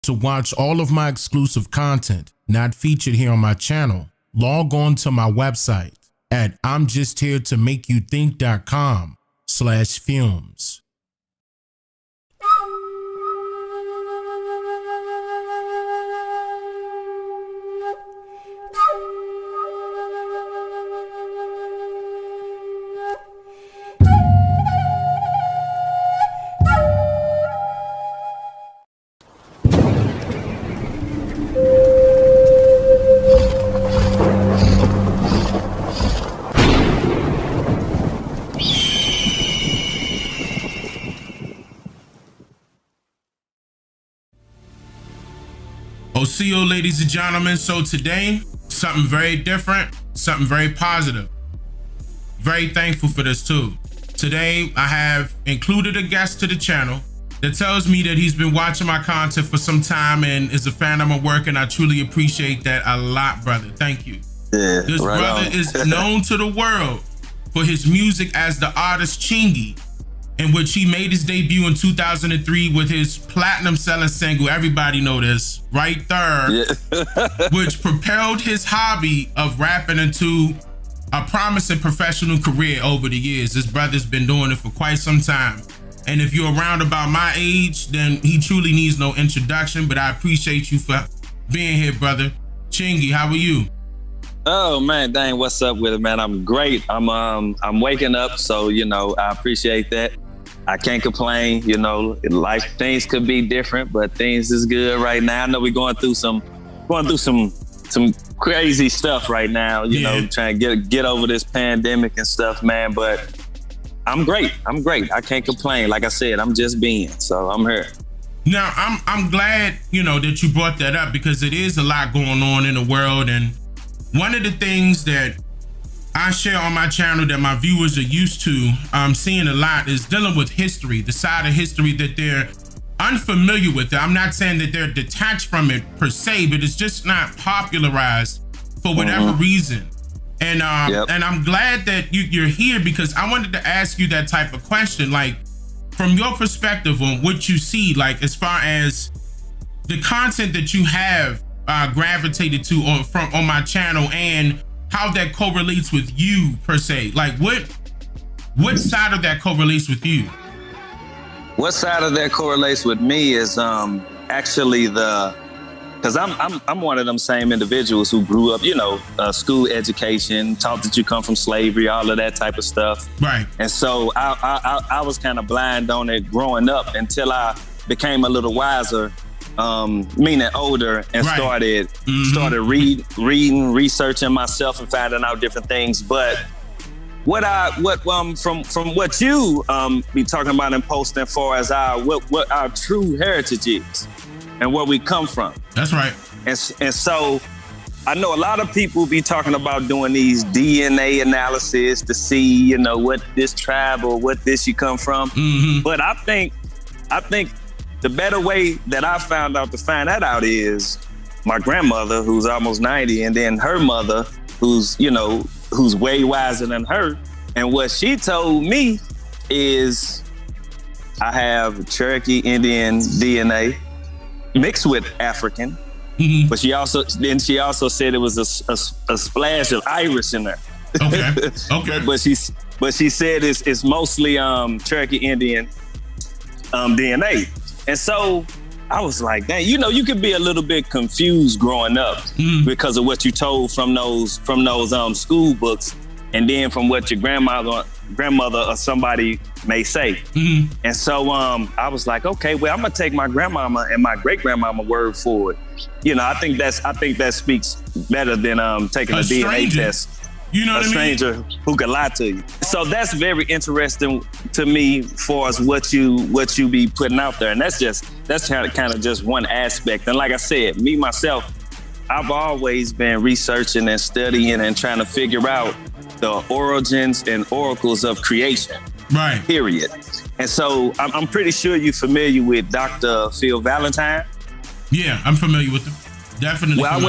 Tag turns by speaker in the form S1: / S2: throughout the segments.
S1: To watch all of my exclusive content not featured here on my channel, log on to my website at imjustheretomakeyoutthink.com/films. OCO, ladies and gentlemen. So today, something very different, something very positive. Very thankful for this too. Today, I have included a guest to the channel that tells me that he's been watching my content for some time and is a fan of my work, and I truly appreciate that a lot, brother. Thank you.
S2: Yeah,
S1: this
S2: right
S1: brother
S2: on.
S1: is known to the world for his music as the artist CHINGY, in which he made his debut in 2003 with his platinum-selling single, everybody know this, Right There,
S2: Yeah.
S1: which propelled his hobby of rapping into a promising professional career over the years. This brother's been doing it for quite some time. And if you're around about my age, then he truly needs no introduction, but I appreciate you for being here, brother. CHINGY, how are you?
S2: Oh man, Dane, what's up with it, man? I'm great. I'm waking up, so I appreciate that. I can't complain. Life things could be different, but things is good right now. I know we're going through some crazy stuff right now. Trying to get over this pandemic and stuff, man. But I'm great. I can't complain. Like I said, I'm just being. So I'm here.
S1: Now I'm glad that you brought that up, because it is a lot going on in the world, and one of the things that I share on my channel that my viewers are used to seeing a lot is dealing with history, the side of history that they're unfamiliar with. I'm not saying that they're detached from it per se, but it's just not popularized for whatever reason. And and I'm glad that you're here, because I wanted to ask you that type of question, like from your perspective on what you see, like as far as the content that you have gravitated to on my channel, and how that correlates with you per se. Like what side of that correlates with you?
S2: What side of that correlates with me is actually because I'm one of them same individuals who grew up, school education, taught that you come from slavery, all of that type of stuff.
S1: Right.
S2: And so I was kind of blind on it growing up until I became a little wiser. Meaning older, and started reading, researching myself, and finding out different things. But from what you be talking about and posting, far as what our true heritage is and where we come from.
S1: That's right.
S2: And so I know a lot of people be talking about doing these DNA analysis to see, what this tribe or what this you come from. But I think the better way that I found out to find that out is my grandmother, who's almost 90, and then her mother, who's way wiser than her. And what she told me is I have Cherokee Indian DNA mixed with African, but she also said it was a splash of Irish in there.
S1: Okay. Okay.
S2: but she said it's mostly Cherokee Indian DNA. And so I was like, dang, you could be a little bit confused growing up because of what you told from those school books, and then from what your grandmother or somebody may say. And so I was like, okay, well, I'm gonna take my grandmama and my great grandmama word for it. I think that speaks better than taking a DNA test.
S1: You know what I mean?
S2: A stranger who could lie to you. So that's very interesting to me for us what you be putting out there. And that's kind of just one aspect. And like I said, me myself, I've always been researching and studying and trying to figure out the origins and oracles of creation.
S1: Right.
S2: Period. And so I'm pretty sure you're familiar with Dr. Phil Valentine. Yeah,
S1: I'm familiar with him. Definitely.
S2: Well, I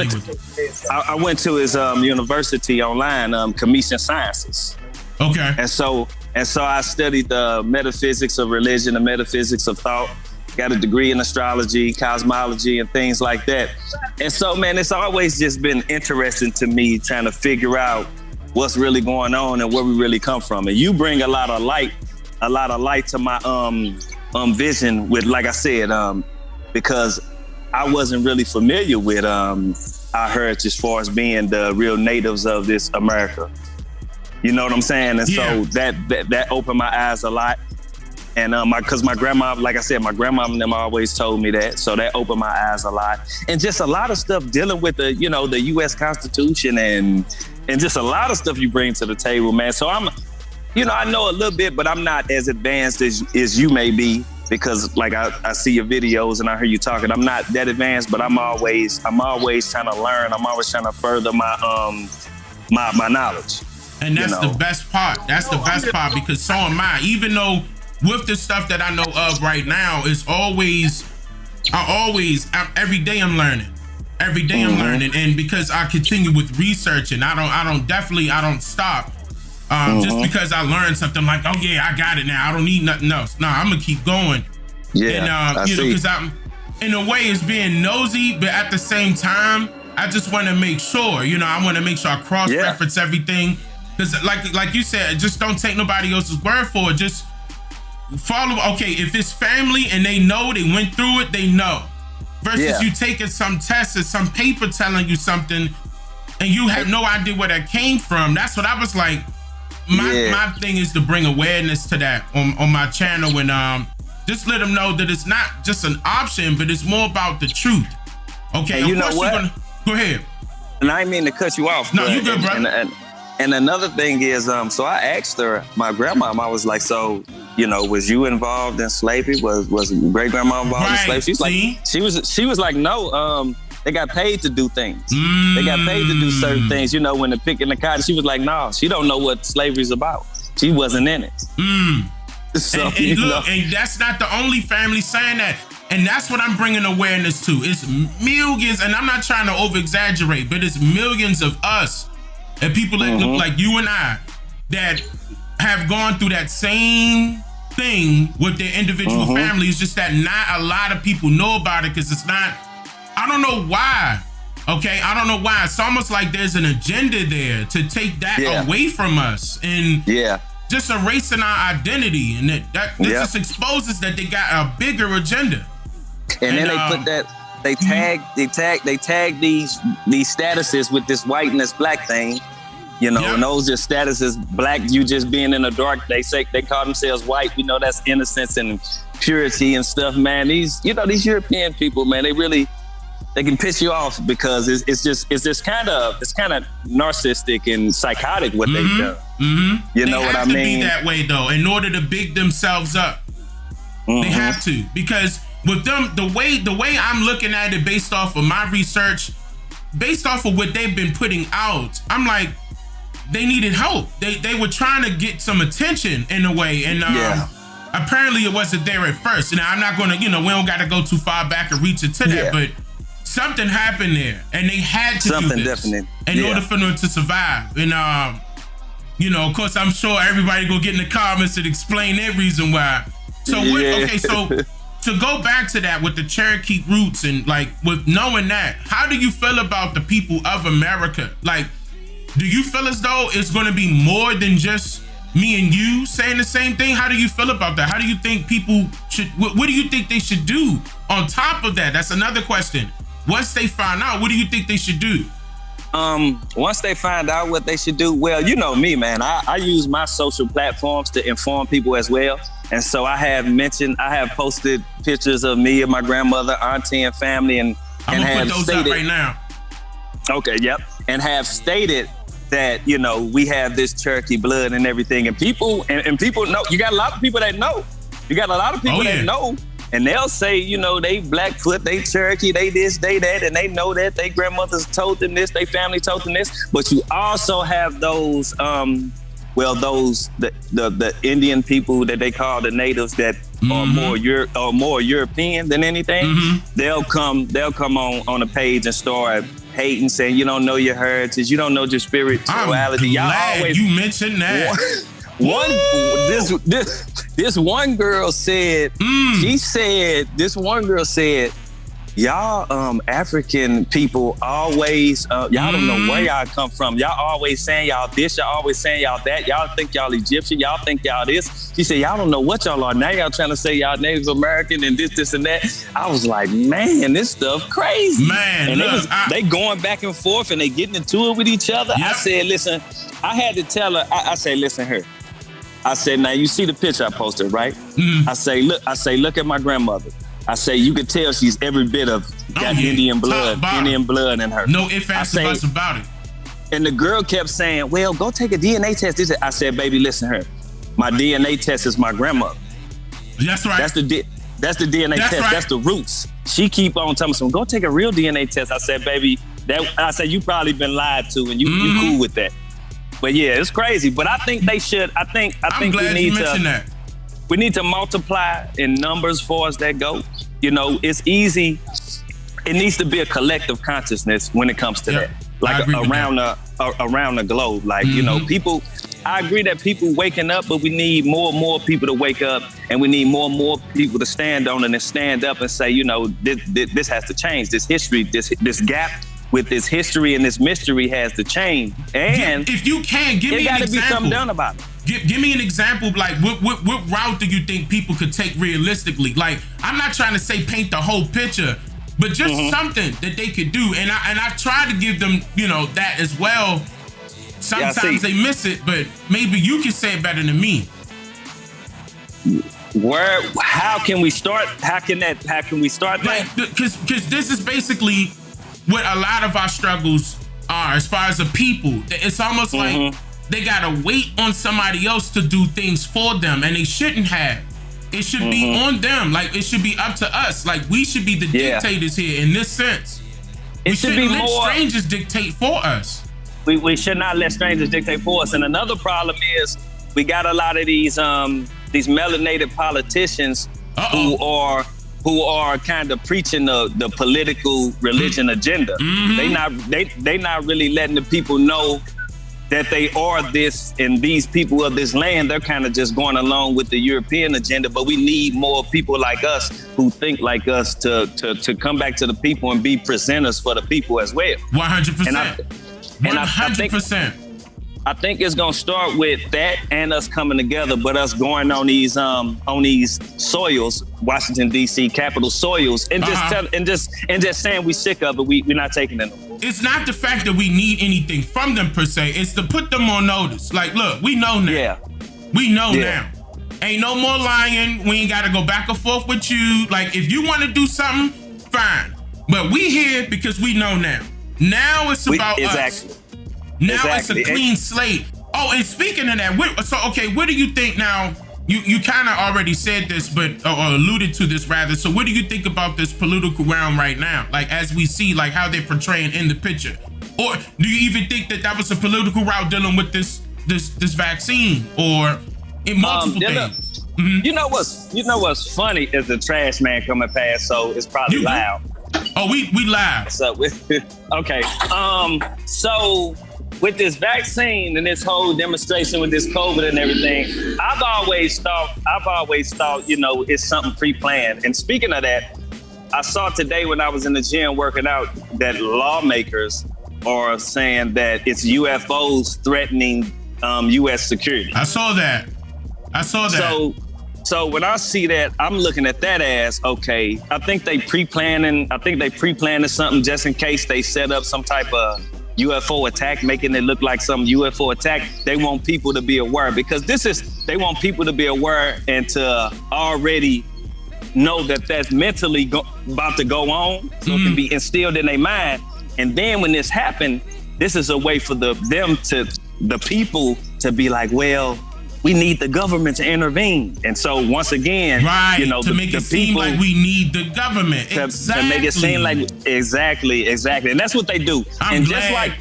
S2: went to his university online, Commission Sciences. Okay. And so I studied the metaphysics of religion, the metaphysics of thought, got a degree in astrology, cosmology, and things like that. And so, man, it's always just been interesting to me trying to figure out what's really going on and where we really come from. And you bring a lot of light to my vision with, like I said, because I wasn't really familiar with our heritage as far as being the real natives of this America. You know what I'm saying? And so that opened my eyes a lot. And because my grandma, like I said, my grandma and them always told me that. So that opened my eyes a lot. And just a lot of stuff dealing with the U.S. Constitution and just a lot of stuff you bring to the table, man. So I know a little bit, but I'm not as advanced as you may be, because like I see your videos and I hear you talking. I'm not that advanced, but I'm always trying to learn. I'm always trying to further my my knowledge.
S1: And that's the best part. That's the best part, because so am I. Even though with the stuff that I know of right now, it's every day I'm learning. Every day I'm learning. And because I continue with research and I don't stop. Just because I learned something like, oh yeah, I got it now, I don't need nothing else. No, I'm gonna keep going.
S2: Yeah.
S1: And because I'm, in a way, it's being nosy, but at the same time, I just want to make sure, I want to make sure I cross-reference everything. Because like you said, just don't take nobody else's word for it. Just follow. Okay, if it's family and they know, they went through it, they know. Versus you taking some test or some paper telling you something and you have no idea where that came from. That's what I was like. My thing is to bring awareness to that on my channel and just let them know that it's not just an option, but it's more about the truth. Okay,
S2: and you know what?
S1: Go ahead.
S2: And I didn't mean to cut you off.
S1: No, you good, brother.
S2: And another thing is, so I asked her, my grandma, I was like, so, was you involved in slavery? Was great grandma involved in slavery? She was like, no, they got paid to do things. They got paid to do certain things. When they're picking the cotton, she was like, no, she don't know what slavery's about. She wasn't in it. So,
S1: and look, and that's not the only family saying that. And that's what I'm bringing awareness to. It's millions, and I'm not trying to over-exaggerate, but it's millions of us and people that look like you and I that have gone through that same thing with their individual families, just that not a lot of people know about it because it's not, I don't know why. Okay, I don't know why. It's almost like there's an agenda there to take that away from us and just erasing our identity. And that just exposes that they got a bigger agenda.
S2: And then they put that, they tag these statuses with this whiteness black thing, and those are statuses black, you just being in the dark. They call themselves white. We know that's innocence and purity and stuff, man. These European people, man, they can piss you off because it's just kind of narcissistic and psychotic what they've done. You know what I mean? They have to be that way though, in order to big themselves up. They have to, because with them, the way I'm looking at it, based off of my research, based off of what they've been putting out, I'm like, they needed help. They were trying to get some attention in a way, and apparently it wasn't there at first. And I'm not gonna, we don't got to go too far back and reach into that, but something happened there, and they had to do this in order for them to survive. And of course, I'm sure everybody go get in the comments and explain their reason why. So so to go back to that with the Cherokee roots and like with knowing that, how do you feel about the people of America? Like, do you feel as though it's going to be more than just me and you saying the same thing? How do you feel about that? How do you think people should, what do you think they should do on top of that? That's another question. Once they find out, what do you think they should do? Once they find out what they should do, well, you know me, man. I use my social platforms to inform people as well. And so I have posted pictures of me and my grandmother, auntie, and family, and
S1: I'm gonna
S2: have
S1: put those
S2: stated,
S1: up right now.
S2: Okay, and have stated that, we have this Cherokee blood and everything. And people know. You got a lot of people that know. That know. And they'll say, they Blackfoot, they Cherokee, they this, they that, and they know that their grandmothers told them this, their family told them this. But you also have those, the Indian people that they call the natives that are more European than anything. They'll come on the page and start hating, saying you don't know your heritage, you don't know your spirituality.
S1: I'm glad you mentioned that.
S2: This one girl said, y'all African people always, y'all don't know where y'all come from. Y'all always saying y'all this, y'all always saying y'all that. Y'all think y'all Egyptian, y'all think y'all this. She said, y'all don't know what y'all are. Now y'all trying to say y'all Native American and this and that. I was like, man, this stuff crazy.
S1: Man,
S2: and
S1: look,
S2: they going back and forth and they getting into it with each other. Yep. I said, listen, I had to tell her, I said, listen here. I said, now you see the picture I posted, right? I say, look at my grandmother. I say, you could tell she's every bit of Indian blood in her.
S1: No ifs, ands, or buts about it.
S2: And the girl kept saying, well, go take a DNA test. I said, baby, listen here. My DNA test is my grandmother.
S1: That's right.
S2: That's the DNA test. Right. That's the roots. She keep on telling me, go take a real DNA test. I said, baby, I said, you probably been lied to and you cool with that. But yeah, it's crazy. But I think they should. I think we need to multiply in numbers for us that go. You know, it's easy. It needs to be a collective consciousness when it comes to that. Like around the globe. Like, you know, people, I agree that people waking up, but we need more and more people to wake up, and we need more and more people to stand on it and stand up and say, you know, this has to change. This history, this gap with this history and this mystery has to change. And
S1: if you can, give me an example. It got to be something done about it. Give me an example, like what route do you think people could take realistically? Like, I'm not trying to say paint the whole picture, but just something that they could do. And I try to give them, you know, that as well. Sometimes they miss it, but maybe you can say it better than me.
S2: How can we start? How can we start that?
S1: Because this is basically what a lot of our struggles are as far as the people. It's almost like they gotta wait on somebody else to do things for them, and they shouldn't have. It should be on them. Like, it should be up to us. Like, we should be the dictators here in this sense. We shouldn't let strangers dictate for us.
S2: We should not let strangers dictate for us. And another problem is we got a lot of these melanated politicians who are kind of preaching the political religion agenda. They not really letting the people know that they are this, and these people of this land, they're kind of just going along with the European agenda. But we need more people like us who think like us to come back to the people and be presenters for the people as well.
S1: 100%. 100%.
S2: I think it's gonna start with that and us coming together, but us going on these soils, Washington D.C. capital soils, and just saying we sick of it. We're not taking it.
S1: It's not the fact that we need anything from them per se. It's to put them on notice. Like, look, we know now.
S2: Yeah.
S1: We know now. Ain't no more lying. We ain't got to go back and forth with you. Like, if you want to do something, fine. But we here because we know now. Now it's about us. Now it's a clean slate. Oh, and speaking of that, what do you think now? You kind of already said this, but or alluded to this rather. So what do you think about this political realm right now? Like, as we see, like how they're portraying in the picture, or do you even think that was a political route dealing with this vaccine, or in multiple things?
S2: You know what's funny is the trash man coming past, so it's probably loud.
S1: Oh, we live.
S2: So okay. So with this vaccine and this whole demonstration with this COVID and everything, I've always thought, you know, it's something pre-planned. And speaking of that, I saw today when I was in the gym working out that lawmakers are saying that it's UFOs threatening U.S. security.
S1: I saw that.
S2: So when I see that, I'm looking at that as, okay, I think they pre-planning something just in case they set up some type of UFO attack, making it look like some UFO attack. They want people to be aware, because they want people to be aware and to already know that that's mentally about to go on, so it can be instilled in their mind. And then when this happened, this is a way for the people to be like, well, we need the government to intervene. And so once again,
S1: you know, to make it seem like we need the government.
S2: To make it seem like exactly. And that's what they do.
S1: I'm
S2: glad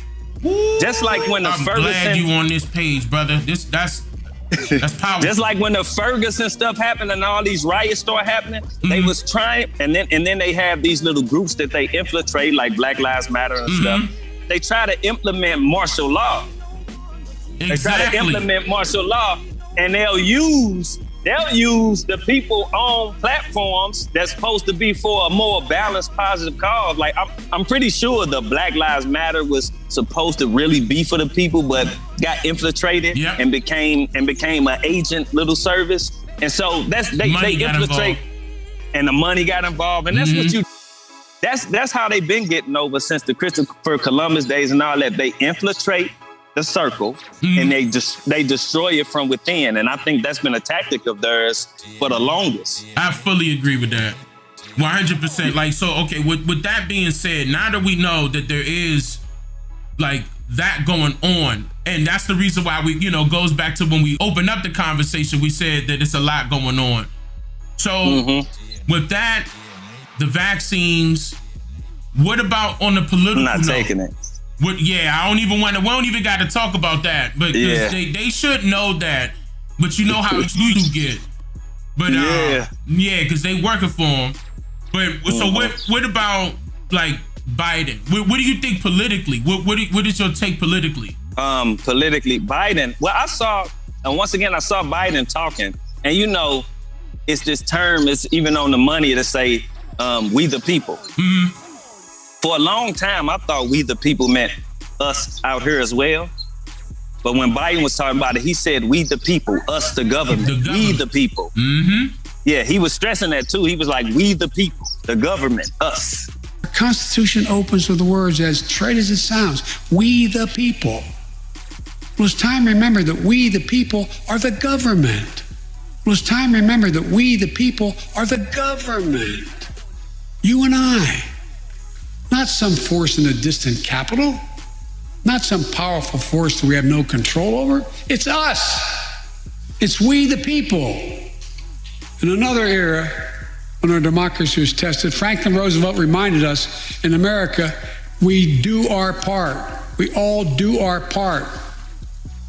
S2: when the
S1: I'm
S2: Ferguson,
S1: glad you on this page, brother. That's powerful.
S2: Just like when the Ferguson stuff happened and all these riots started happening, they was trying, and then they have these little groups that they infiltrate, like Black Lives Matter and stuff. They try to implement martial law.
S1: Exactly.
S2: They try to implement martial law, and they'll use the people on platforms that's supposed to be for a more balanced, positive cause. Like I'm pretty sure the Black Lives Matter was supposed to really be for the people, but got infiltrated and became an agent little service. And so they infiltrate, and the money got involved, and that's what you. That's how they've been getting over since the Christopher Columbus days and all that. They infiltrate the circle and they destroy it from within. And I think that's been a tactic of theirs for the longest.
S1: I fully agree with that. 100%. Like, so, okay, with that being said, now that we know that there is like that going on, and that's the reason why we, goes back to when we opened up the conversation, we said that it's a lot going on. So with that, the vaccines, what about on the political
S2: I'm not taking it.
S1: I don't even we don't even got to talk about that, but they should know that, but you know how you get. But because they working for them. But so what about like Biden? What do you think politically? What is your take politically?
S2: Politically, Biden. Well, I saw Biden talking, and it's this term. It's even on the money to say, "We the people." For a long time, I thought we the people meant us out here as well. But when Biden was talking about it, he said, we the people, us the government, we the people. Yeah, he was stressing that too. He was like, we the people, the government, us.
S3: The Constitution opens with the words as trite as it sounds, we the people. Well, it's time to remember that we the people are the government. Well, it's time to remember that we the people are the government. You and I. Not some force in a distant capital, not some powerful force that we have no control over. It's us. It's we the people. In another era, when our democracy was tested, Franklin Roosevelt reminded us, in America, we do our part. We all do our part.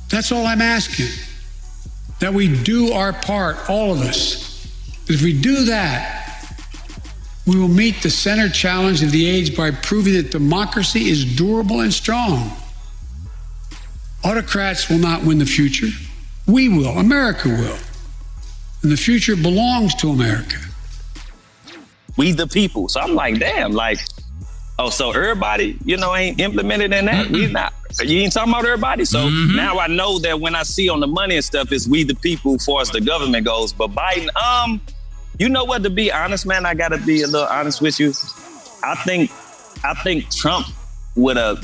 S3: That's all I'm asking, that we do our part, all of us. If we do that, we will meet the center challenge of the age by proving that democracy is durable and strong. Autocrats will not win the future. We will. America will. And the future belongs to America.
S2: We the people. So I'm like, damn, so everybody, ain't implemented in that? We not. You ain't talking about everybody? So now I know that when I see on the money and stuff, it's we the people as far as the government goes. But Biden, you know what, to be honest, man, I gotta be a little honest with you. I think Trump would have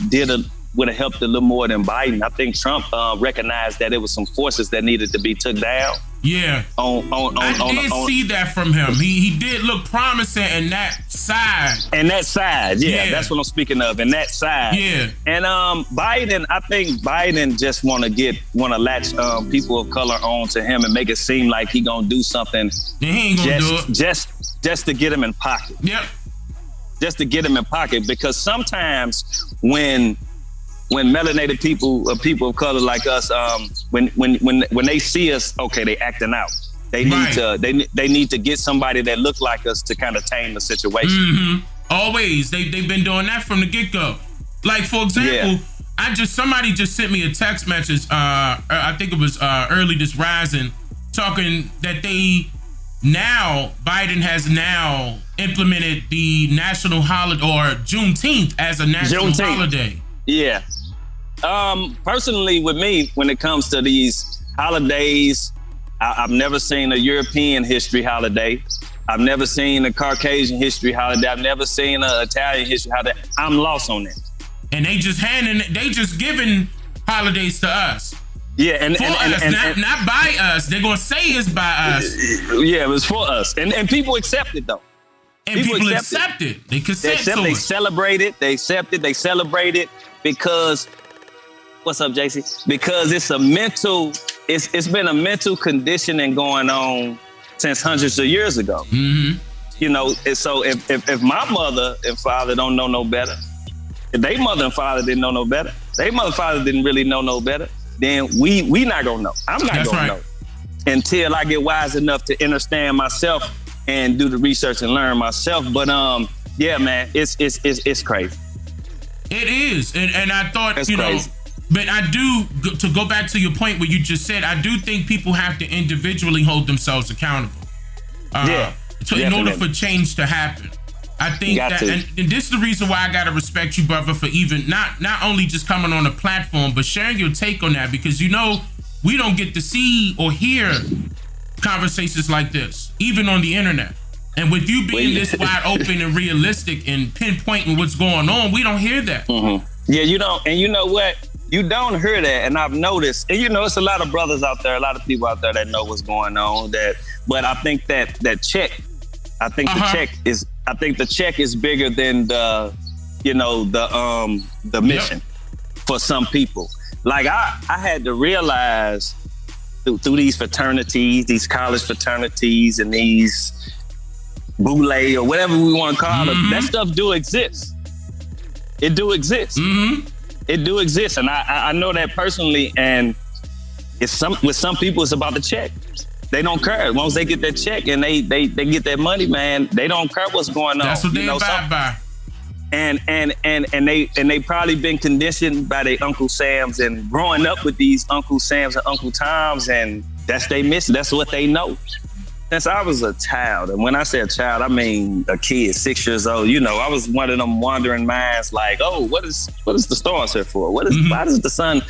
S2: helped a little more than Biden. I think Trump recognized that it was some forces that needed to be took down.
S1: Yeah. I did see that from him. He did look promising in that side.
S2: That's what I'm speaking of. In that side.
S1: Yeah.
S2: And Biden, I think Biden just wanna latch people of color on to him and make it seem like he gonna do something.
S1: He ain't gonna do it.
S2: Just to get him in pocket.
S1: Yep.
S2: Just to get him in pocket, because sometimes when melanated people of color like us, when they see us, okay, they acting out. They need to get somebody that look like us to kind of tame the situation.
S1: Always, they've been doing that from the get go. Like, for example, somebody just sent me a text message. I think it was early this rising, talking that Biden has now implemented the national holiday, or Juneteenth, as a national holiday.
S2: Yeah. Personally, with me, when it comes to these holidays, I've never seen a European history holiday. I've never seen a Caucasian history holiday. I've never seen an Italian history holiday. I'm lost on that.
S1: And they just giving holidays to us.
S2: Yeah, and
S1: not by us. They're gonna say it's by us.
S2: Yeah, it was for us, and people accept it though.
S1: And people accept it. They consent to it.
S2: They celebrate it. They accept it. They celebrate it because. What's up, JC? Because it's been a mental conditioning going on since hundreds of years ago. So if my mother and father don't know no better, if they mother and father didn't know no better, they mother and father didn't really know no better, then we not gonna know. I'm not gonna know until I get wise enough to understand myself and do the research and learn myself. But yeah, man, it's crazy.
S1: It is, and I thought,
S2: crazy.
S1: But I do, to go back to your point where you just said, I do think people have to individually hold themselves accountable. In order for change to happen. I think that, and this is the reason why I gotta respect you, brother, for even not only just coming on a platform, but sharing your take on that, because we don't get to see or hear conversations like this, even on the internet. And with you being this wide open and realistic and pinpointing what's going on, we don't hear that.
S2: Mm-hmm. Yeah, you don't. And you know what? You don't hear that. And I've noticed, and it's a lot of brothers out there, a lot of people out there that know what's going on. But I think that check, I think the check is bigger than the mission for some people. Like I had to realize through these fraternities, these college fraternities, and these boule or whatever we want to call it, that stuff do exist. It do exist. Mm-hmm. It do exist, and I know that personally. And with some people, it's about the check. They don't care. Once they get that check and they get that money, man, they don't care what's going on.
S1: That's what they abide by.
S2: And they probably been conditioned by their Uncle Sams and growing up with these Uncle Sams and Uncle Toms, and that's their mission. That's what they know. Since I was a child, and when I say a child, I mean a kid, 6 years old. I was one of them wandering minds, like, oh, what is the stars here for? Why does the sun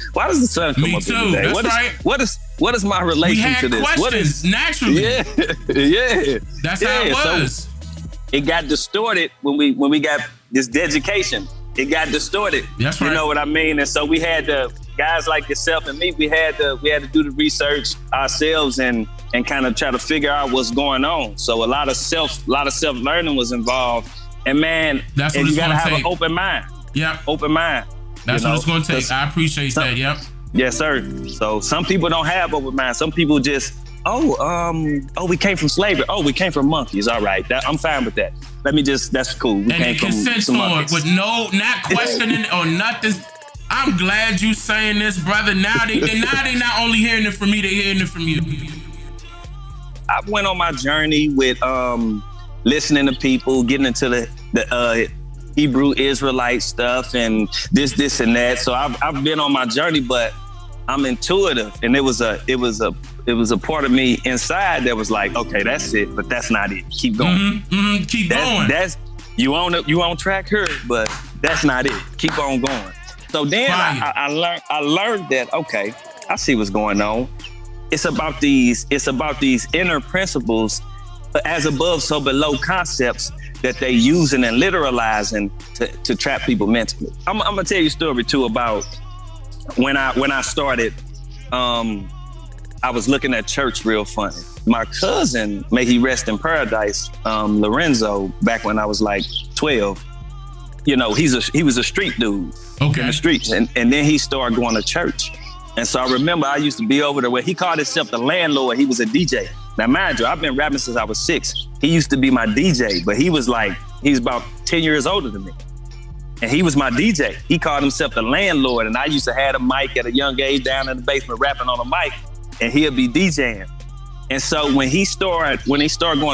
S2: come up every day? What is my relation to this?
S1: Questions, naturally.
S2: Yeah.
S1: That's how it was.
S2: So it got distorted when we got this education. It got distorted.
S1: That's right.
S2: You know what I mean? And so we had to, guys like yourself and me, we had to do the research ourselves and kind of try to figure out what's going on. So a lot of self-learning was involved. And man,
S1: that's what
S2: you gotta have
S1: take.
S2: An open mind.
S1: Yeah.
S2: Open mind.
S1: That's what it's gonna take. I appreciate that. Yep.
S2: Yes, sir. So some people don't have open mind. Some people just, we came from slavery. Oh, we came from monkeys. All right. I'm fine with that. That's cool. We came from some monkeys.
S1: With not questioning or nothing. I'm glad you saying this, brother. Now they not only hearing it from me, they're hearing it from you.
S2: I went on my journey with listening to people, getting into the Hebrew Israelite stuff and this and that. So I've been on my journey, but I'm intuitive, and it was a part of me inside that was like, okay, that's it, but that's not it. Keep going.
S1: Keep going.
S2: That's you on track here, but that's not it. Keep on going. So then I learned that, okay, I see what's going on. It's about these inner principles, as above, so below concepts that they using and literalizing to trap people mentally. I'm gonna tell you a story too about when I started. I was looking at church real funny. My cousin, may he rest in paradise, Lorenzo, back when I was like 12. He was a street dude.
S1: Okay.
S2: In the streets, and then he started going to church. And so I remember I used to be over there where he called himself the landlord. He was a DJ. Now, mind you, I've been rapping since I was 6. He used to be my DJ, but he was about 10 years older than me. And he was my DJ. He called himself the landlord. And I used to have a mic at a young age down in the basement rapping on a mic, and he'll be DJing. And so when he started going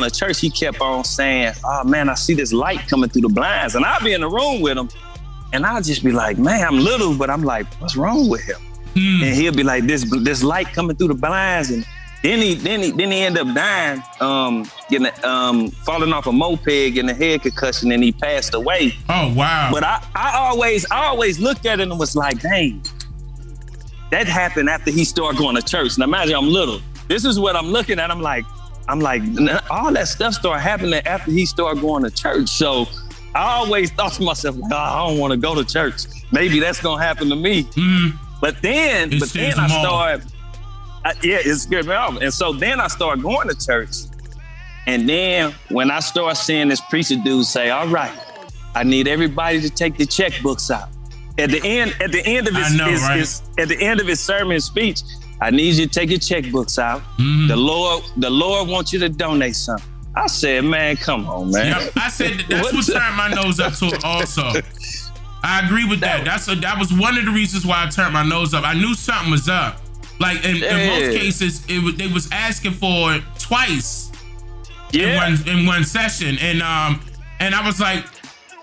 S2: to church, he kept on saying, oh man, I see this light coming through the blinds. And I'll be in the room with him, and I'll just be like, man, I'm little, but I'm like, what's wrong with him? And he'll be like, this light coming through the blinds. And then he ended up dying, falling off a moped, getting a head concussion, and he passed away.
S1: Oh, wow.
S2: But I always looked at it and was like, dang, that happened after he started going to church. Now imagine I'm little. This is what I'm looking at. I'm like, all that stuff started happening after he started going to church. So I always thought to myself, I don't want to go to church. Maybe that's going to happen to me. But then I started, it scared me off. And so then I started going to church. And then when I started seeing this preacher dude say, all right, I need everybody to take the checkbooks out. At the end of his sermon speech, I need you to take your checkbooks out. The Lord wants you to donate something. I said, man, come on, man.
S1: Yep, I said that's what turned my nose up to it also. I agree with that. That was one of the reasons why I turned my nose up. I knew something was up. Like in most cases, they was asking for it twice in one session, and I was like,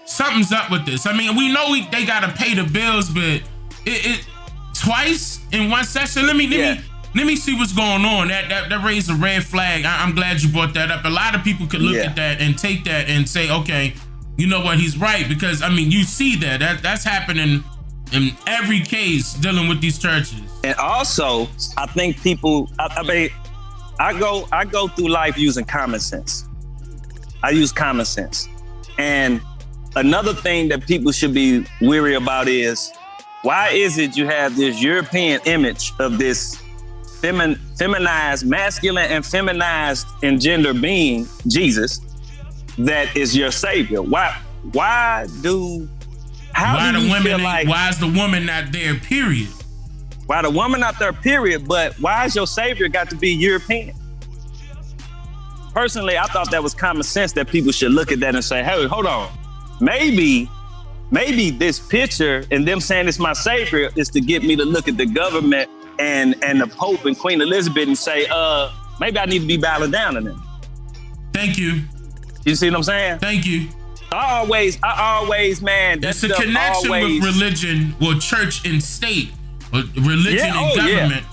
S1: something's up with this. I mean, we know they gotta pay the bills, but twice in one session. Let me see what's going on. That raised a red flag. I'm glad you brought that up. A lot of people could look at that and take that and say, okay, you know what, he's right. Because I mean, you see that's happening in every case dealing with these churches.
S2: And also, I think people, I go through life using common sense. I use common sense. And another thing that people should be weary about is, why is it you have this European image of this feminized, masculine and feminized in gender being, Jesus, that is your savior? Why is
S1: the woman not there, period?
S2: Why the woman not there, period, but why is your savior got to be European? Personally, I thought that was common sense, that people should look at that and say, hey, hold on. Maybe this picture and them saying it's my savior is to get me to look at the government and the Pope and Queen Elizabeth and say, maybe I need to be bowing down to them.
S1: Thank you.
S2: You see what I'm saying?
S1: Thank you.
S2: I always, man.
S1: It's a connection with religion, or church and state, or religion and government.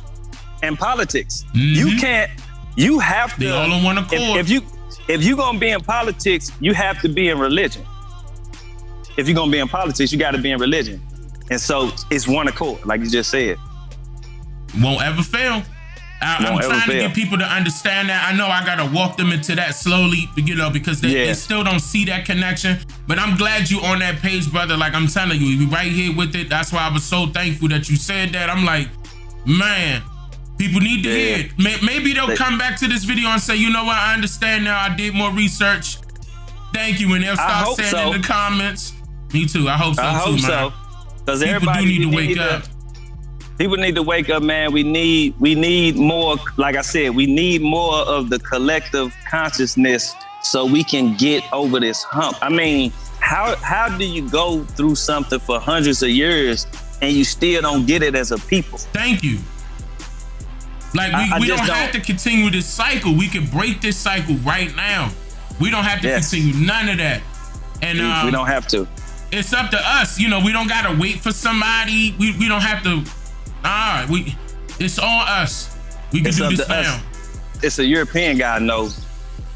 S2: And politics. You have to.
S1: They all on one accord.
S2: If you gonna be in politics, you have to be in religion. If you're gonna be in politics, you gotta be in religion. And so it's one accord, like you just said.
S1: Won't ever fail. I'm trying to get people to understand that. I know I gotta walk them into that slowly, because they still don't see that connection. But I'm glad you on that page, brother. Like I'm telling you, you right here with it. That's why I was so thankful that you said that. I'm like, man, people need to hear it. Maybe they'll come back to this video and say, you know what, I understand now. I did more research. Thank you. And they'll start saying in the comments. Me too. I hope so too, man.
S2: Because
S1: everybody do need to wake up.
S2: People need to wake up, man. We need more, like I said, we need more of the collective consciousness so we can get over this hump. I mean, how do you go through something for hundreds of years and you still don't get it as a people?
S1: Thank you. Like we don't have to continue this cycle. We can break this cycle right now. We don't have to continue none of that. And
S2: we don't have to.
S1: It's up to us. We don't gotta wait for somebody. We don't have to. It's on us. We can do this now.
S2: It's a European guy I know.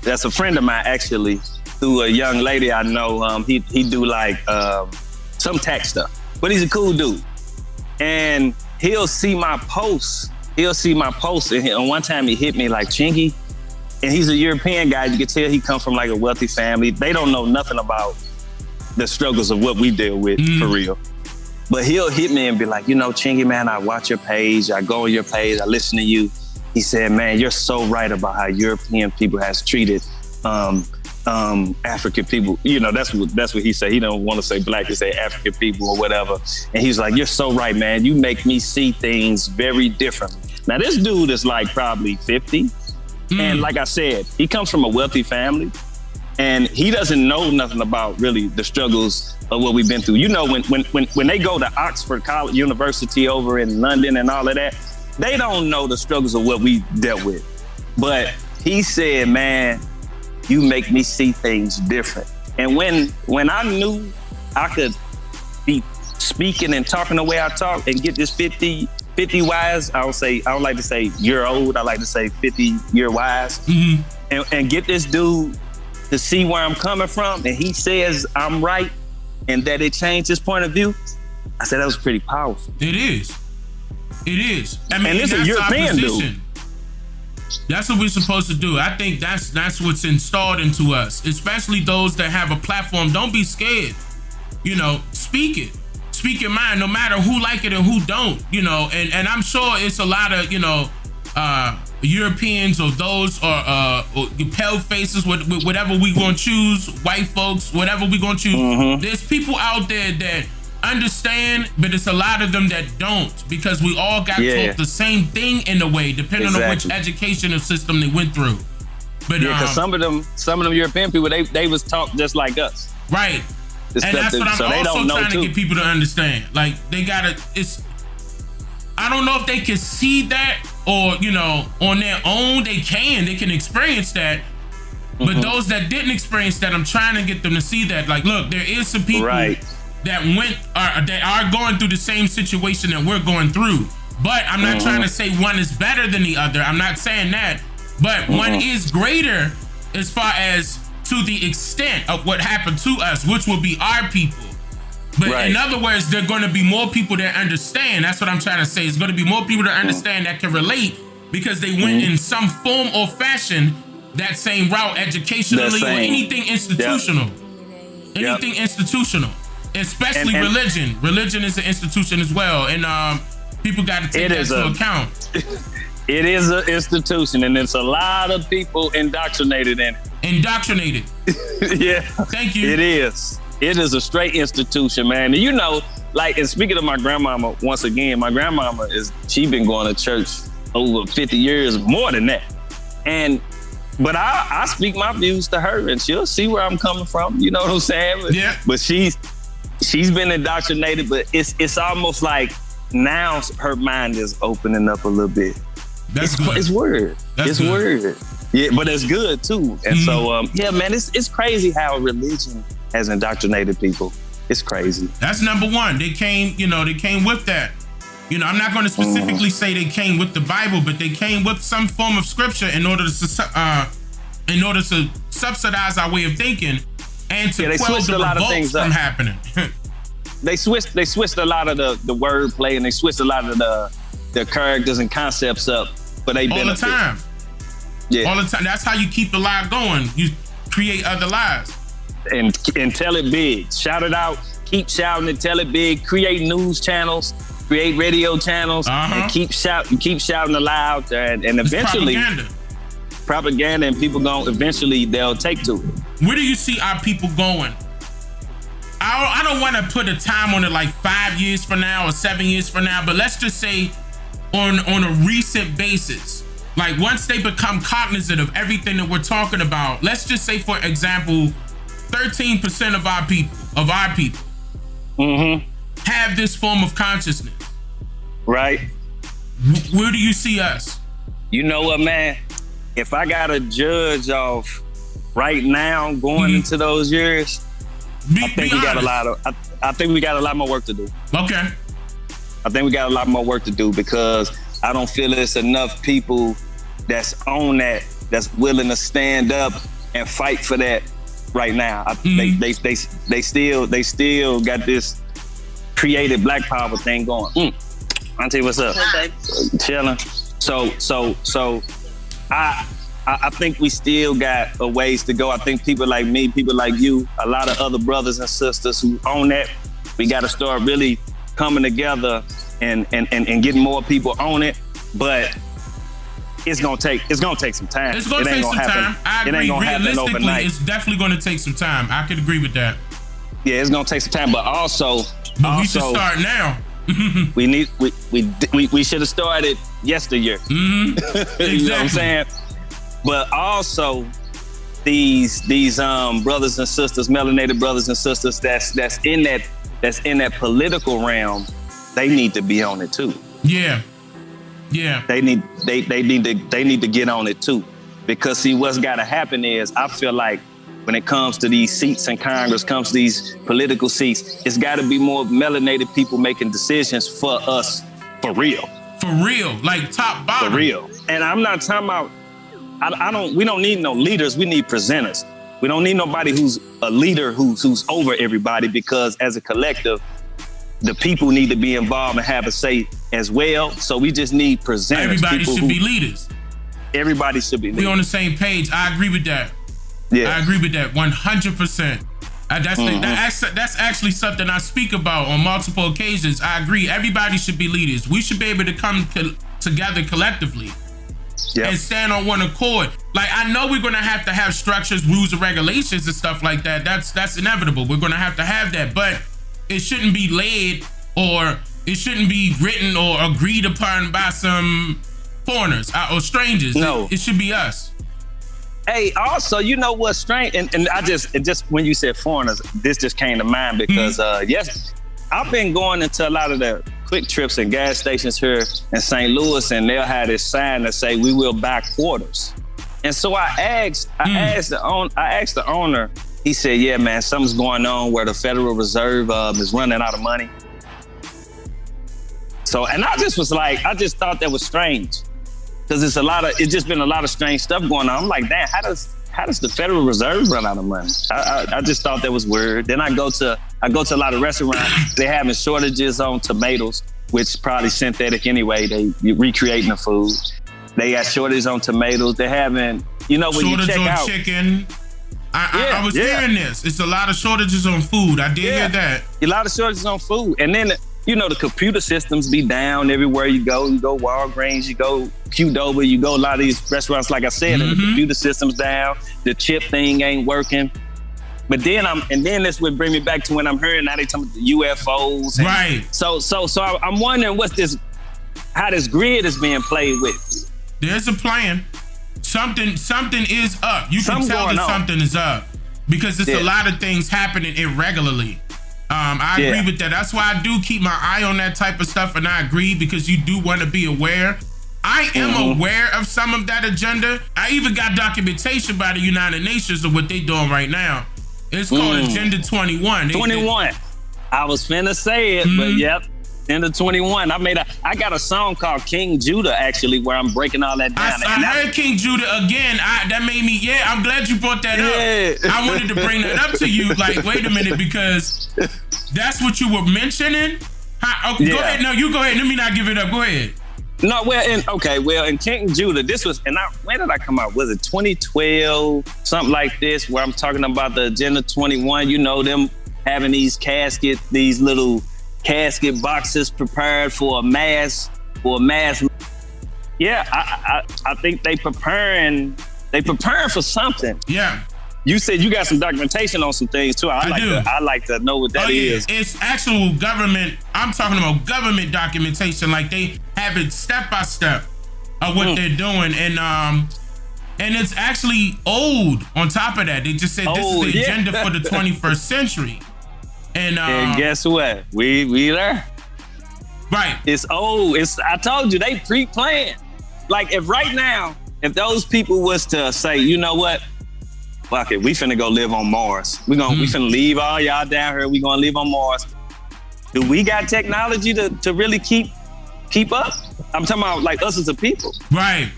S2: That's a friend of mine, actually, through a young lady I know. He do like some tech stuff, but he's a cool dude. And he'll see my posts. And one time he hit me like, Chingy. And he's a European guy. You can tell he come from like a wealthy family. They don't know nothing about the struggles of what we deal with, for real. But he'll hit me and be like, Chingy, man, I watch your page. I go on your page. I listen to you. He said, man, you're so right about how European people has treated African people. That's what he said. He don't want to say black, he say African people or whatever. And he's like, you're so right, man. You make me see things very differently. Now, this dude is like probably 50. And like I said, he comes from a wealthy family. And he doesn't know nothing about really the struggles of what we've been through. When they go to Oxford College University over in London and all of that, they don't know the struggles of what we dealt with. But he said, man, you make me see things different. And when I knew I could be speaking and talking the way I talk and get this 50 wise, I don't like to say year old, I like to say 50-year wise, and get this dude to see where I'm coming from, and he says I'm right and that it changed his point of view. I said that was pretty powerful.
S1: It is. I mean,
S2: and this is a European dude.
S1: That's what we're supposed to do. I think that's what's installed into us, especially those that have a platform. Don't be scared. Speak it. Speak your mind, no matter who like it and who don't. And I'm sure it's a lot of Europeans or those or pale faces, whatever we gonna choose, white folks, whatever we gonna choose. There's people out there that understand, but it's a lot of them that don't, because we all got taught the same thing in a way, depending on which educational system they went through. But
S2: because some of them European people, they was taught just like us,
S1: right? And that's what I'm also trying to get people to understand. Like I don't know if they can see that or, on their own, they can experience that. But those that didn't experience that, I'm trying to get them to see that. Like, look, there is some people that are going through the same situation that we're going through. But I'm not trying to say one is better than the other. I'm not saying that. But one is greater as far as to the extent of what happened to us, which will be our people. But in other words, there are going to be more people that understand. That's what I'm trying to say. It's going to be more people that understand that can relate because they went in some form or fashion that same route educationally or anything institutional. Anything institutional, especially religion. Religion is an institution as well. And people got to take that into account.
S2: It is an institution, and it's a lot of people indoctrinated in it.
S1: Indoctrinated.
S2: Yeah.
S1: Thank you.
S2: It is. It is a straight institution, man. And you know, like, and speaking of my grandmama, once again, my grandmama she been going to church over 50 years, more than that. But I speak my views to her, and she'll see where I'm coming from. You know what I'm saying?
S1: Yeah.
S2: But she's been indoctrinated, but it's almost like now her mind is opening up a little bit.
S1: That's good.
S2: It's word.
S1: That's
S2: it's
S1: good.
S2: word. Yeah, but it's good too. And so, yeah, man, it's crazy how religion has indoctrinated people. It's crazy.
S1: That's number one. They came with that. You know, I'm not going to specifically say they came with the Bible, but they came with some form of scripture in order to subsidize our way of thinking and to quell the revolts from happening.
S2: They switched a lot of the wordplay, and they switched a lot of the characters and concepts up for they benefit.
S1: All the time.
S2: Yeah.
S1: All the time. That's how you keep the lie going. You create other lies.
S2: And tell it big. Shout it out. Keep shouting it. Tell it big. Create news channels. Create radio channels. And keep shouting it loud. And eventually, propaganda, and people eventually they'll take to it.
S1: Where do you see our people going? I don't want to put a time on it, like 5 years from now or 7 years from now, but let's just say on a recent basis. Like, once they become cognizant of everything that we're talking about, let's just say, for example, 13% of our people have this form of consciousness.
S2: Right.
S1: Where do you see us?
S2: You know what, man? If I got to judge off right now going into those years, I think we got a lot more work to do.
S1: Okay.
S2: I think we got a lot more work to do because I don't feel there's enough people that's on that, that's willing to stand up and fight for that right now. They still got this creative black power thing going. Auntie, what's up? Chilling. So I think we still got a ways to go. I think people like me, people like you, a lot of other brothers and sisters who own that, we got to start really coming together and getting more people on it. But it's gonna take some time.
S1: It's gonna take some time. I agree. Realistically, it's definitely gonna take some time. I could agree with that.
S2: Yeah, it's gonna take some time, but
S1: we should start now.
S2: we should have started yesteryear.
S1: Exactly.
S2: You know what I'm saying? But also these brothers and sisters, melanated brothers and sisters that's in that political realm, they need to be on it too.
S1: Yeah.
S2: They need to get on it too. Because see, what's gotta happen is, I feel like when it comes to these seats in Congress, comes to these political seats, it's gotta be more melanated people making decisions for us for real.
S1: For real, like top bottom.
S2: For real. And I'm not talking about, we don't need no leaders, we need presenters. We don't need nobody who's a leader who's over everybody, because as a collective, the people need to be involved and have a say as well. So we just need presenters.
S1: Everybody should be leaders.
S2: Everybody should be leaders.
S1: We're on the same page. I agree with that.
S2: Yeah.
S1: I agree with that 100%. That's actually something I speak about on multiple occasions. I agree. Everybody should be leaders. We should be able to come together collectively and stand on one accord. Like, I know we're going to have structures, rules, and regulations and stuff like that. That's inevitable. We're going to have that. But it shouldn't be led, or it shouldn't be written or agreed upon by some foreigners or strangers.
S2: No.
S1: It should be us.
S2: Hey, also, you know what's strange? And it just when you said foreigners, this just came to mind because, yes, I've been going into a lot of the quick trips and gas stations here in St. Louis, and they'll have this sign that say, "We will buy quarters." And so I asked the owner, He said, yeah, man, something's going on where the Federal Reserve is running out of money. So, and I just thought that was strange. Because it's just been a lot of strange stuff going on. I'm like, damn, how does the Federal Reserve run out of money? I just thought that was weird. Then I go to a lot of restaurants. They're having shortages on tomatoes, which probably synthetic anyway. They recreating the food. They got shortages on tomatoes. They're having, when
S1: shortage
S2: you check
S1: on
S2: out
S1: chicken. I was hearing this. It's a lot of shortages on food. I did hear that.
S2: A lot of shortages on food. And then, the computer systems be down everywhere you go. You go Walgreens, you go Qdoba, you go a lot of these restaurants, like I said, and the computer system's down. The chip thing ain't working. But then this would bring me back to when I'm hearing now they talking about the UFOs.
S1: Right.
S2: So I'm wondering how this grid is being played with.
S1: There's a plan. Something is up. You can tell that something is up because there's a lot of things happening irregularly. I agree with that. That's why I do keep my eye on that type of stuff, and I agree because you do want to be aware. I am aware of some of that agenda. I even got documentation by the United Nations of what they're doing right now. It's called Agenda 21.
S2: 21. I was finna say it, but yep. Agenda 21. I got a song called King Judah, actually, where I'm breaking all that down.
S1: I heard King Judah again. That made me, I'm glad you brought that up. I wanted to bring that up to you. Like, wait a minute, because that's what you were mentioning. Go ahead. No, you go ahead. Let me not give it up. Go ahead.
S2: No, in King Judah, this was, when did I come out? Was it 2012? Something like this, where I'm talking about the Agenda 21, them having these little casket boxes prepared for a mass. Yeah, I think they preparing for something.
S1: Yeah.
S2: You said you got some documentation on some things too. I like to know what that is.
S1: It's actual government. I'm talking about government documentation. Like they have it step by step of what they're doing, and it's actually old. On top of that, they just said this is the agenda for the 21st century. And
S2: guess what? We there.
S1: Right.
S2: It's old. I told you they pre-planned. Like if those people was to say, you know what? Fuck it, we finna go live on Mars. We finna leave all y'all down here. We gonna live on Mars. Do we got technology to really keep up? I'm talking about like us as a people.
S1: Right.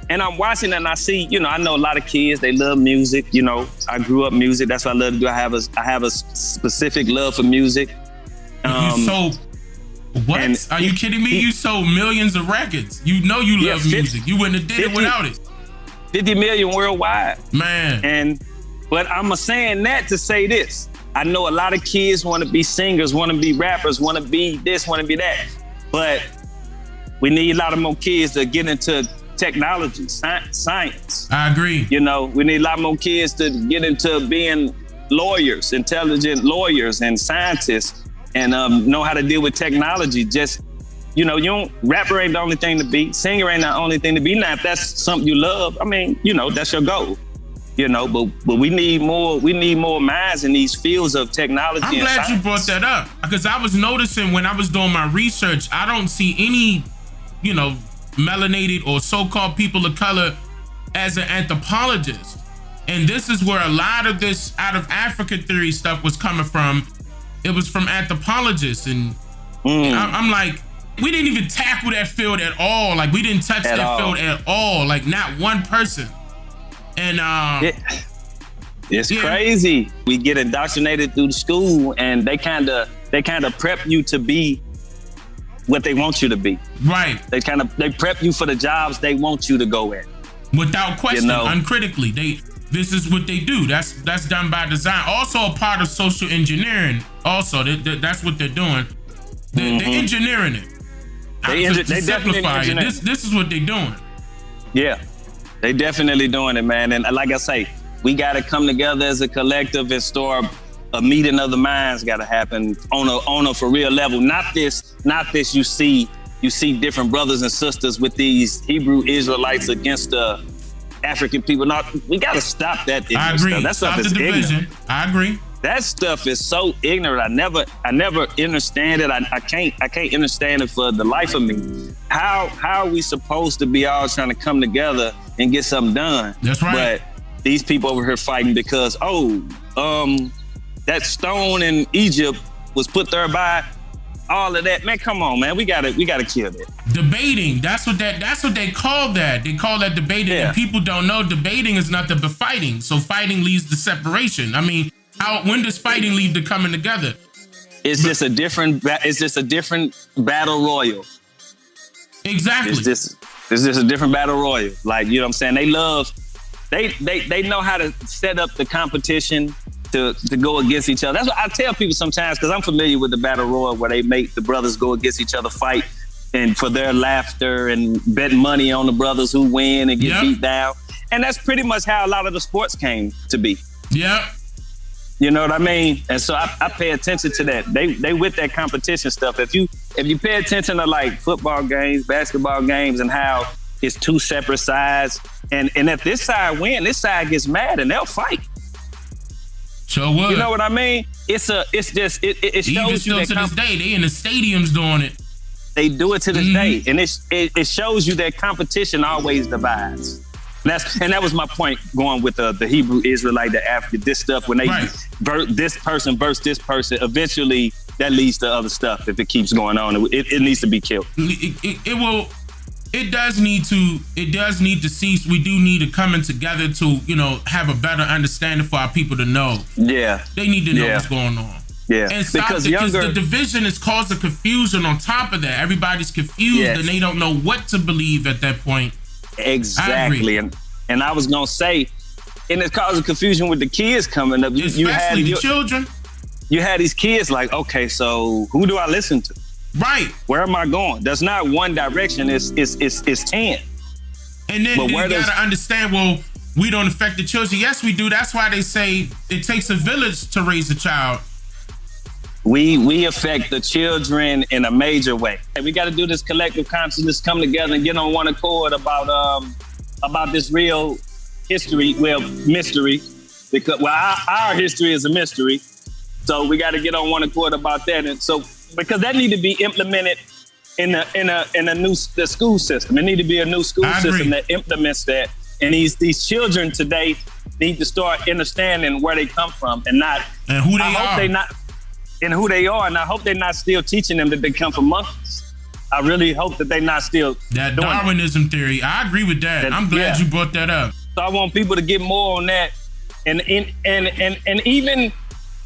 S2: And I'm watching and I see, I know a lot of kids, they love music. I grew up music. That's what I love to do. I have a specific love for music.
S1: What? Are you kidding me? You sold millions of records. You love music. You wouldn't have did it without it.
S2: 50 million worldwide.
S1: Man.
S2: But I'm saying that to say this. I know a lot of kids want to be singers, want to be rappers, want to be this, want to be that. But we need a lot of more kids to get into technology, science.
S1: I agree.
S2: We need a lot more kids to get into being lawyers, intelligent lawyers and scientists, and know how to deal with technology. Just, rapper ain't the only thing to be, singer ain't the only thing to be. Now, if that's something you love, that's your goal. But we need more minds in these fields of technology.
S1: I'm glad you brought that up because I was noticing when I was doing my research, I don't see any, melanated or so-called people of color as an anthropologist. And this is where a lot of this out of Africa theory stuff was coming from. It was from anthropologists. And I'm like, we didn't even tackle that field at all. Like we didn't touch that field at all. Like not one person. And
S2: it's crazy. We get indoctrinated through the school and they kind of prep you to be what they want you to be.
S1: Right.
S2: They prep you for the jobs they want you to go at.
S1: Without question, uncritically. This is what they do. That's done by design. Also a part of social engineering. Also, that's what they're doing. They're engineering it. They simplify it. This is what they're doing.
S2: Yeah, they definitely doing it, man. And like I say, we got to come together as a collective and start a meeting of the minds. Got to happen on a for real level. Not this. You see different brothers and sisters with these Hebrew Israelites against the African people. No, we got to stop that.
S1: I agree.
S2: Stuff. That
S1: stuff is ignorant. I agree.
S2: That stuff is so ignorant. I never understand it. I can't understand it for the life of me. How are we supposed to be all trying to come together and get something done?
S1: That's right.
S2: these people over here fighting because, that stone in Egypt was put there by all of that. Man, come on, man. We gotta kill that.
S1: Debating. That's what they call that. They call that debating.
S2: Yeah.
S1: And people don't know debating is nothing but fighting. So fighting leads to separation. I mean, when does fighting lead to coming together?
S2: It's just a different battle royal.
S1: Exactly.
S2: It's just a different battle royal. Like, you know what I'm saying? They know how to set up the competition to go against each other. That's what I tell people sometimes, because I'm familiar with the battle royal where they make the brothers go against each other, fight, and for their laughter and bet money on the brothers who win and get beat down. And that's pretty much how a lot of the sports came to be.
S1: Yep.
S2: You know what I mean? And so I pay attention to that. They with that competition stuff. If you pay attention to like football games, basketball games, and how it's two separate sides, and if this side win, this side gets mad and they'll fight.
S1: Sure would.
S2: You know what I mean? It shows
S1: even
S2: you
S1: still
S2: that
S1: to this day, they in the stadiums doing it.
S2: They do it to this day, and it shows you that competition always divides. And that was my point going with the Hebrew Israelite, the African, this stuff, when they this person versus this person, eventually that leads to other stuff if it keeps going on. It needs to be killed.
S1: It does need to cease. We do need to coming together to, have a better understanding for our people to know.
S2: Yeah.
S1: They need to know what's going on.
S2: Yeah.
S1: And stop because the division is causing confusion on top of that. Everybody's confused and they don't know what to believe at that point.
S2: Exactly. And I was going to say, and it's causing confusion with the kids coming up.
S1: Especially the children.
S2: You had these kids like, okay, so who do I listen to?
S1: Right.
S2: Where am I going? There's not one direction. It's 10.
S1: And then you gotta understand, well, we don't affect the children. Yes, we do. That's why they say it takes a village to raise a child.
S2: We affect the children in a major way. We got to do this collective consciousness, come together and get on one accord about this real history, mystery. Because our history is a mystery, so we got to get on one accord about that. And so, because that need to be implemented in a new school system. It need to be a new school system that implements that. And these children today need to start understanding where they come from and
S1: who they are.
S2: And I hope they're not still teaching them that they come from monkeys. I really hope that they're not still
S1: that Darwinism theory. I agree with that. I'm glad you brought that up.
S2: So I want people to get more on that. And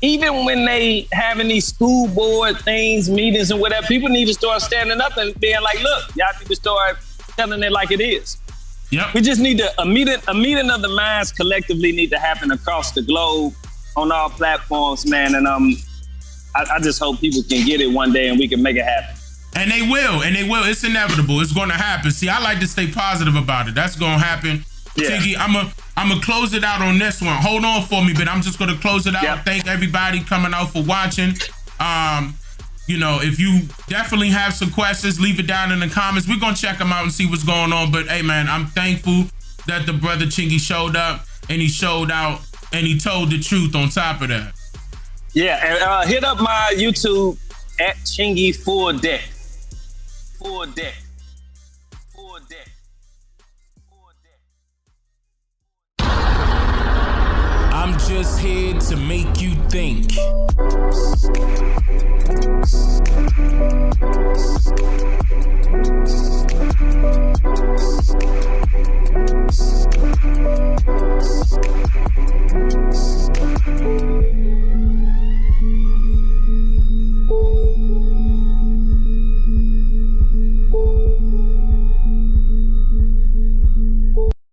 S2: even when they having these school board things, meetings and whatever, people need to start standing up and being like, look, y'all need to start telling it like it is.
S1: Yep.
S2: We just need a meeting of the minds collectively need to happen across the globe on all platforms, man. And I just hope people can get it one day and we can make it happen.
S1: And they will. It's inevitable. It's going to happen. See, I like to stay positive about it. That's going to happen.
S2: Yeah.
S1: Chingy, I'm gonna close it out on this one. Hold on for me, but I'm just gonna close it out.
S2: Yep.
S1: Thank everybody coming out for watching. If you definitely have some questions, leave it down in the comments. We're gonna check them out and see what's going on. But hey, man, I'm thankful that the brother Chingy showed up and he showed out and he told the truth on top of that.
S2: Yeah, and hit up my YouTube at Chingy Full Deck. Full Deck. Full Deck.
S1: I'm just here to make you think.